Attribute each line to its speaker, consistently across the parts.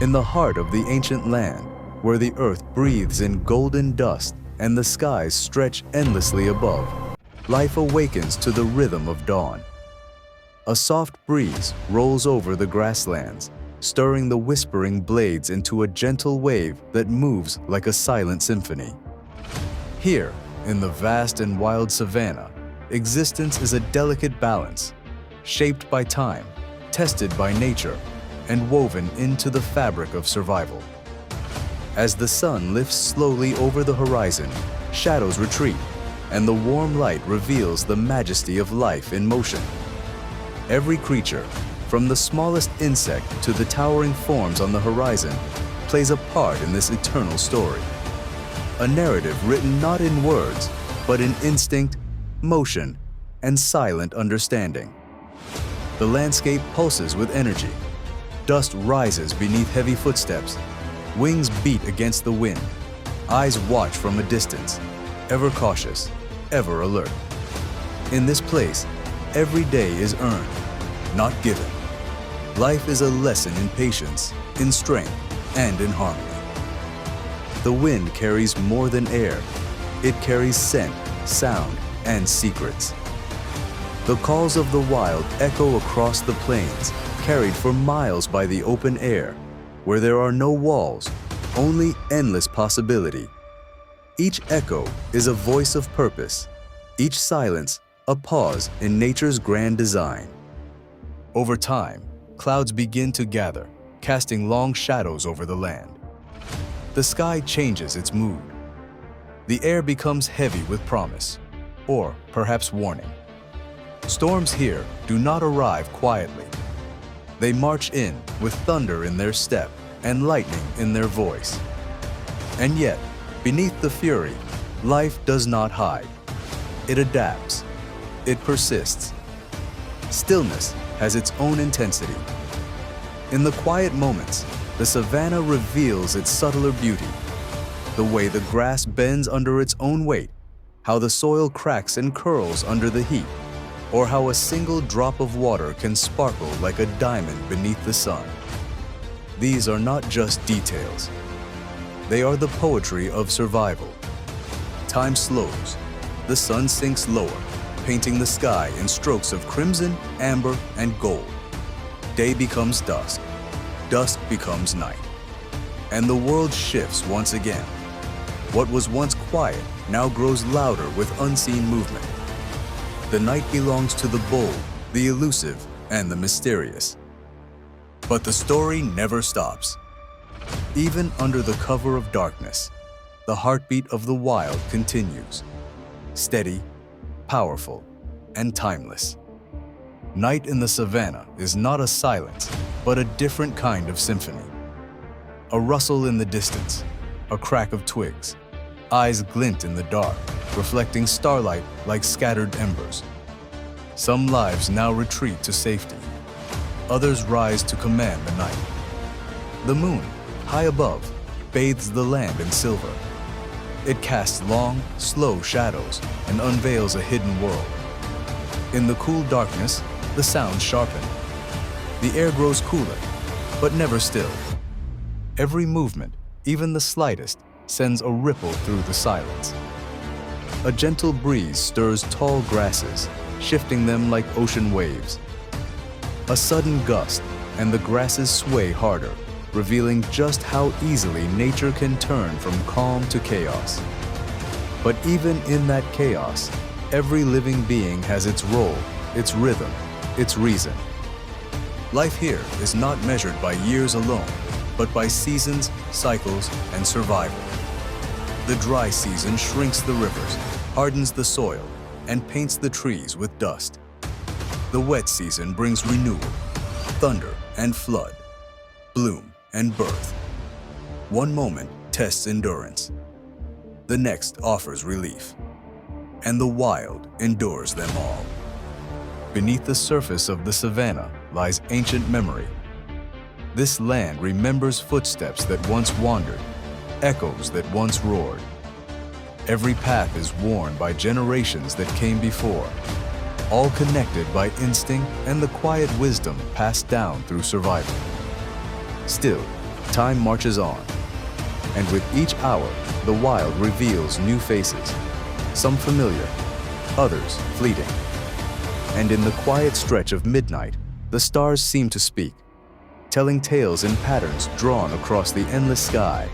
Speaker 1: In the heart of the ancient land, where the earth breathes in golden dust and the skies stretch endlessly above, life awakens to the rhythm of dawn. A soft breeze rolls over the grasslands, stirring the whispering blades into a gentle wave that moves like a silent symphony. Here, in the vast and wild savannah, existence is a delicate balance, shaped by time, tested by nature, and woven into the fabric of survival. As the sun lifts slowly over the horizon, shadows retreat, and the warm light reveals the majesty of life in motion. Every creature, from the smallest insect to the towering forms on the horizon, plays a part in this eternal story. A narrative written not in words, but in instinct, motion, and silent understanding. The landscape pulses with energy. Dust rises beneath heavy footsteps. Wings beat against the wind. Eyes watch from a distance, ever cautious, ever alert. In this place, every day is earned, not given. Life is a lesson in patience, in strength, and in harmony. The wind carries more than air. It carries scent, sound, and secrets. The calls of the wild echo across the plains, carried for miles by the open air, where there are no walls, only endless possibility. Each echo is a voice of purpose, each silence a pause in nature's grand design. Over time, clouds begin to gather, casting long shadows over the land. The sky changes its mood. The air becomes heavy with promise, or perhaps warning. Storms here do not arrive quietly. They march in with thunder in their step and lightning in their voice. And yet, beneath the fury, life does not hide. It adapts. It persists. Stillness has its own intensity. In the quiet moments, the savannah reveals its subtler beauty. The way the grass bends under its own weight, how the soil cracks and curls under the heat, or how a single drop of water can sparkle like a diamond beneath the sun. These are not just details. They are the poetry of survival. Time slows. The sun sinks lower, painting the sky in strokes of crimson, amber, and gold. Day becomes dusk. Dusk becomes night. And the world shifts once again. What was once quiet now grows louder with unseen movement. The night belongs to the bold, the elusive, and the mysterious. But the story never stops. Even under the cover of darkness, the heartbeat of the wild continues. Steady, powerful, and timeless. Night in the savannah is not a silence, but a different kind of symphony. A rustle in the distance, a crack of twigs. Eyes glint in the dark, reflecting starlight like scattered embers. Some lives now retreat to safety. Others rise to command the night. The moon, high above, bathes the land in silver. It casts long, slow shadows and unveils a hidden world. In the cool darkness, the sounds sharpen. The air grows cooler, but never still. Every movement, even the slightest, sends a ripple through the silence. A gentle breeze stirs tall grasses, shifting them like ocean waves. A sudden gust, and the grasses sway harder, revealing just how easily nature can turn from calm to chaos. But even in that chaos, every living being has its role, its rhythm, its reason. Life here is not measured by years alone, but by seasons, cycles, and survival. The dry season shrinks the rivers, hardens the soil, and paints the trees with dust. The wet season brings renewal, thunder and flood, bloom and birth. One moment tests endurance. The next offers relief. And the wild endures them all. Beneath the surface of the savannah lies ancient memory. This land remembers footsteps that once wandered, echoes that once roared. Every path is worn by generations that came before, all connected by instinct and the quiet wisdom passed down through survival. Still, time marches on. And with each hour, the wild reveals new faces, some familiar, others fleeting. And in the quiet stretch of midnight, the stars seem to speak, telling tales in patterns drawn across the endless sky.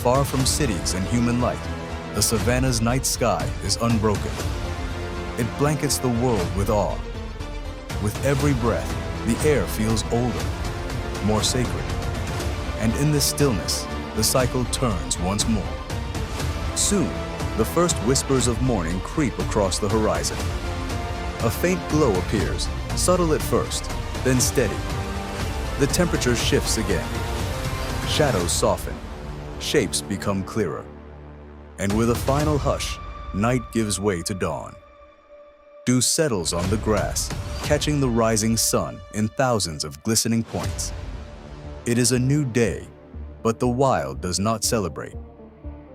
Speaker 1: Far from cities and human light, the savannah's night sky is unbroken. It blankets the world with awe. With every breath, the air feels older, more sacred. And in this stillness, the cycle turns once more. Soon, the first whispers of morning creep across the horizon. A faint glow appears, subtle at first, then steady. The temperature shifts again. Shadows soften, shapes become clearer. And with a final hush, night gives way to dawn. Dew settles on the grass, catching the rising sun in thousands of glistening points. It is a new day, but the wild does not celebrate.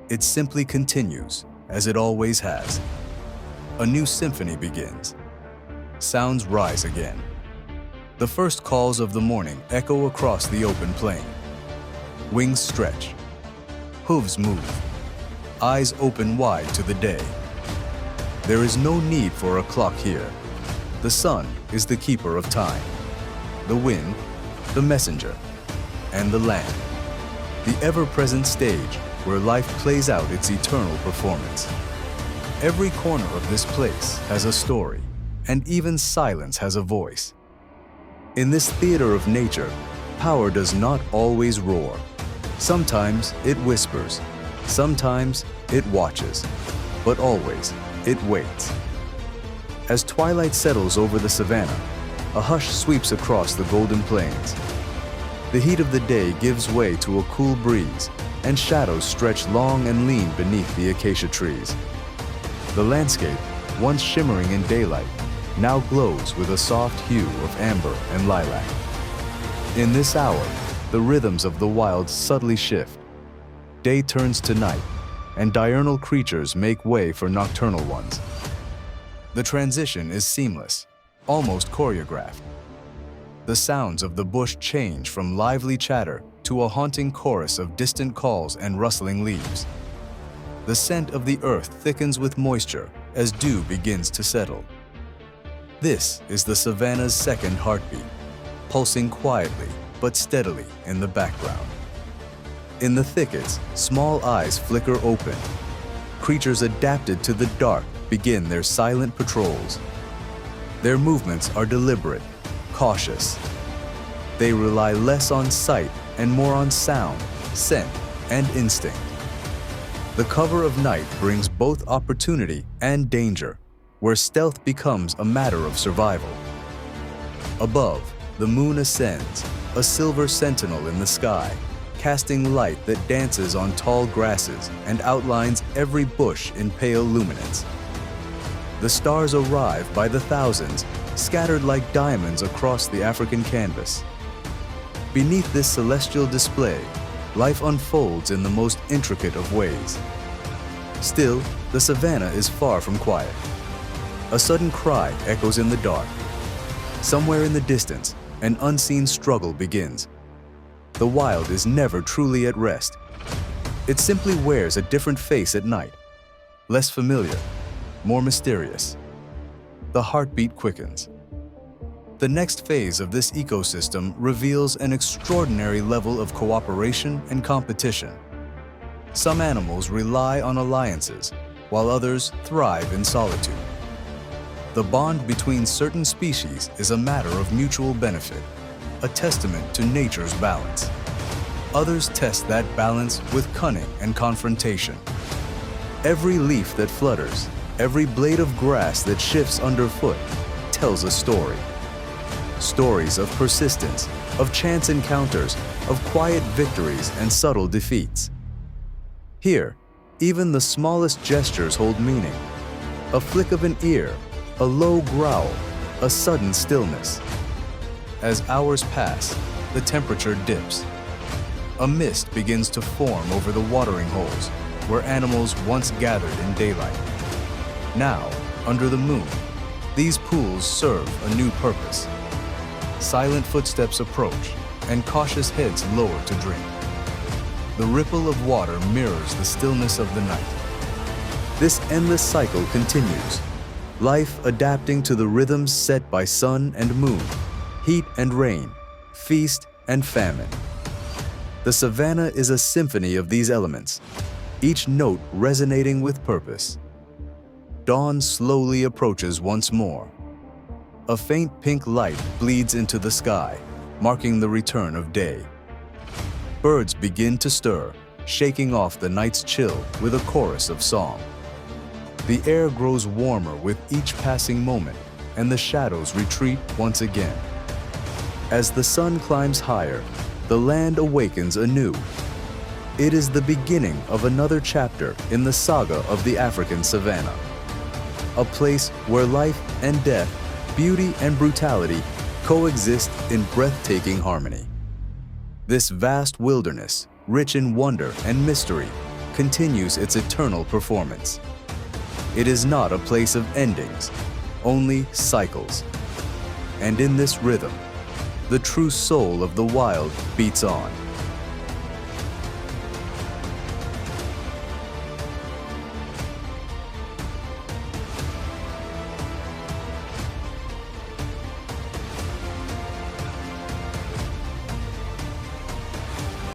Speaker 1: It simply continues, as it always has. A new symphony begins. Sounds rise again. The first calls of the morning echo across the open plain. Wings stretch. Hooves move. Eyes open wide to the day. There is no need for a clock here. The sun is the keeper of time. The wind, the messenger, and the land. The ever-present stage where life plays out its eternal performance. Every corner of this place has a story, and even silence has a voice. In this theater of nature, power does not always roar. Sometimes it whispers, sometimes it watches, but always it waits. As twilight settles over the savannah, a hush sweeps across the golden plains. The heat of the day gives way to a cool breeze, and shadows stretch long and lean beneath the acacia trees. The landscape, once shimmering in daylight, now glows with a soft hue of amber and lilac. In this hour, the rhythms of the wild subtly shift. Day turns to night, and diurnal creatures make way for nocturnal ones. The transition is seamless, almost choreographed. The sounds of the bush change from lively chatter to a haunting chorus of distant calls and rustling leaves. The scent of the earth thickens with moisture as dew begins to settle. This is the savannah's second heartbeat, pulsing quietly but steadily in the background. In the thickets, small eyes flicker open. Creatures adapted to the dark begin their silent patrols. Their movements are deliberate, cautious. They rely less on sight and more on sound, scent, and instinct. The cover of night brings both opportunity and danger, where stealth becomes a matter of survival. Above, the moon ascends, a silver sentinel in the sky, casting light that dances on tall grasses and outlines every bush in pale luminance. The stars arrive by the thousands, scattered like diamonds across the African canvas. Beneath this celestial display, life unfolds in the most intricate of ways. Still, the savannah is far from quiet. A sudden cry echoes in the dark. Somewhere in the distance, an unseen struggle begins. The wild is never truly at rest. It simply wears a different face at night, less familiar, more mysterious. The heartbeat quickens. The next phase of this ecosystem reveals an extraordinary level of cooperation and competition. Some animals rely on alliances, while others thrive in solitude. The bond between certain species is a matter of mutual benefit, a testament to nature's balance. Others test that balance with cunning and confrontation. Every leaf that flutters, every blade of grass that shifts underfoot, tells a story. Stories of persistence, of chance encounters, of quiet victories and subtle defeats. Here, even the smallest gestures hold meaning. A flick of an ear, a low growl, a sudden stillness. As hours pass, the temperature dips. A mist begins to form over the watering holes, where animals once gathered in daylight. Now, under the moon, these pools serve a new purpose. Silent footsteps approach, and cautious heads lower to drink. The ripple of water mirrors the stillness of the night. This endless cycle continues, life adapting to the rhythms set by sun and moon, heat and rain, feast and famine. The savannah is a symphony of these elements, each note resonating with purpose. Dawn slowly approaches once more. A faint pink light bleeds into the sky, marking the return of day. Birds begin to stir, shaking off the night's chill with a chorus of song. The air grows warmer with each passing moment, and the shadows retreat once again. As the sun climbs higher, the land awakens anew. It is the beginning of another chapter in the saga of the African savannah, a place where life and death, beauty and brutality coexist in breathtaking harmony. This vast wilderness, rich in wonder and mystery, continues its eternal performance. It is not a place of endings, only cycles. And in this rhythm, the true soul of the wild beats on.